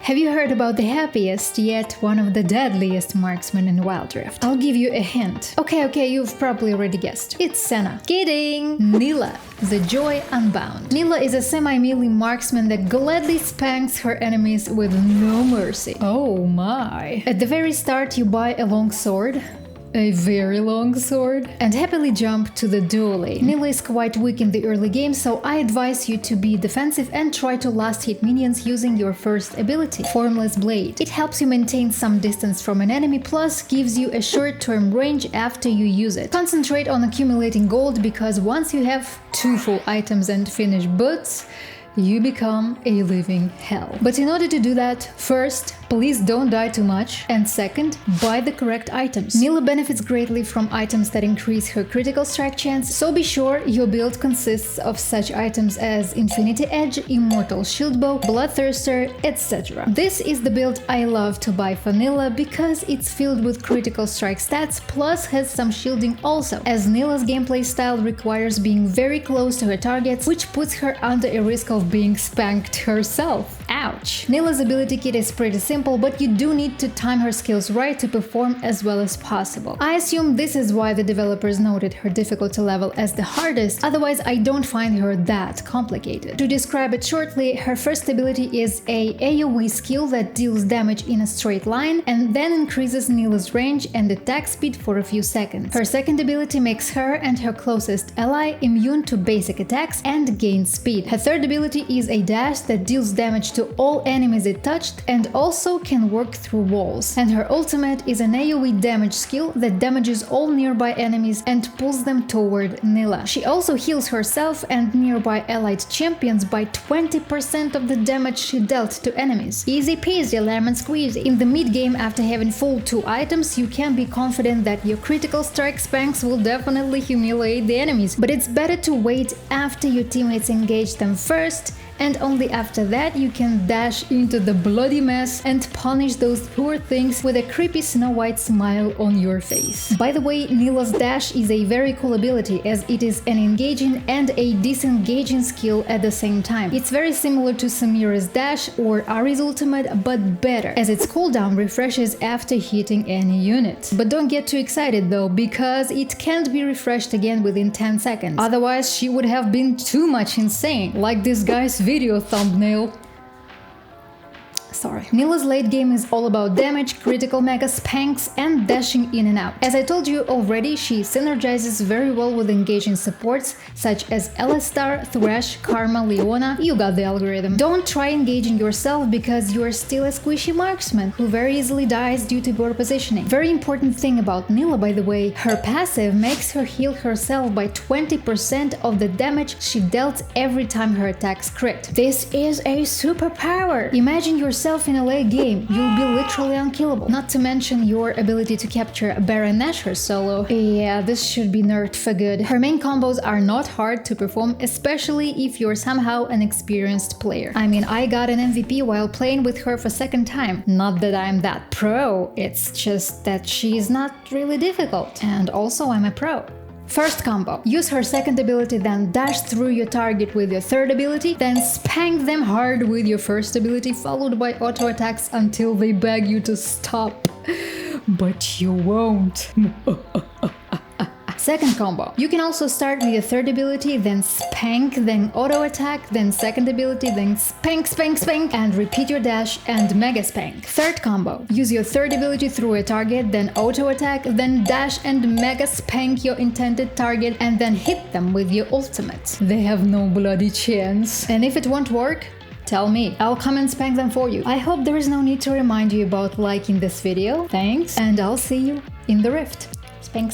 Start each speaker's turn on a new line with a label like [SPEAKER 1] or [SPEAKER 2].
[SPEAKER 1] Have you heard about the happiest, yet one of the deadliest marksmen in Wild Rift? I'll give you a hint. Okay, you've probably already guessed. It's Senna. Kidding! Nilah, the Joy Unbound. Nilah is a semi-melee marksman that gladly spanks her enemies with no mercy. Oh my. At the very start, you buy a long sword, a very long sword, and happily jump to the duo lane. Nilah is quite weak in the early game, so I advise you to be defensive and try to last hit minions using your first ability, Formless Blade. It helps you maintain some distance from an enemy, plus gives you a short-term range after you use it. Concentrate on accumulating gold, because once you have 2 full items and finished boots, you become a living hell. But in order to do that, first, please don't die too much, and second, buy the correct items. Nilah benefits greatly from items that increase her critical strike chance, so be sure your build consists of such items as Infinity Edge, Immortal Shield Bow, Bloodthirster, etc. This is the build I love to buy for Nilah because it's filled with critical strike stats, plus has some shielding also, as Nilah's gameplay style requires being very close to her targets, which puts her under a risk of being spanked herself. Ouch! Nilah's ability kit is pretty simple, but you do need to time her skills right to perform as well as possible. I assume this is why the developers noted her difficulty level as the hardest, otherwise I don't find her that complicated. To describe it shortly, her first ability is a AoE skill that deals damage in a straight line and then increases Nilah's range and attack speed for a few seconds. Her second ability makes her and her closest ally immune to basic attacks and gains speed. Her third ability is a dash that deals damage to all enemies it touched and also can work through walls. And her ultimate is an AoE damage skill that damages all nearby enemies and pulls them toward Nilah. She also heals herself and nearby allied champions by 20% of the damage she dealt to enemies. Easy peasy lemon squeezy. In the mid-game, after having full 2 items, you can be confident that your critical strike spanks will definitely humiliate the enemies, but it's better to wait after your teammates engage them first, and only after that you can dash into the bloody mess and punish those poor things with a creepy Snow White smile on your face. By the way, Nilah's dash is a very cool ability, as it is an engaging and a disengaging skill at the same time. It's very similar to Samira's dash or Ahri's ultimate, but better, as its cooldown refreshes after hitting any unit. But don't get too excited though, because it can't be refreshed again within 10 seconds. Otherwise she would have been too much insane, like this guy's video thumbnail. Sorry. Nilah's late game is all about damage, critical mega spanks, and dashing in and out. As I told you already, she synergizes very well with engaging supports such as Alistar, Thresh, Karma, Leona. You got the algorithm. Don't try engaging yourself, because you are still a squishy marksman who very easily dies due to poor positioning. Very important thing about Nilah, by the way, her passive makes her heal herself by 20% of the damage she dealt every time her attacks crit. This is a superpower! Imagine yourself in a late game, you'll be literally unkillable. Not to mention your ability to capture Baron Nashor solo. Yeah, this should be nerfed for good. Her main combos are not hard to perform, especially if you're somehow an experienced player. I mean, I got an MVP while playing with her for second time. Not that I'm that pro, it's just that she's not really difficult. And also I'm a pro. First combo. Use her second ability, then dash through your target with your third ability, then spank them hard with your first ability, followed by auto attacks until they beg you to stop. But you won't. Second combo. You can also start with your third ability, then spank, then auto attack, then second ability, then spank, and repeat your dash and mega spank. Third combo. Use your third ability through a target, then auto attack, then dash and mega spank your intended target, and then hit them with your ultimate. They have no bloody chance. And if it won't work, tell me. I'll come and spank them for you. I hope there is no need to remind you about liking this video. Thanks, and I'll see you in the Rift. Spank.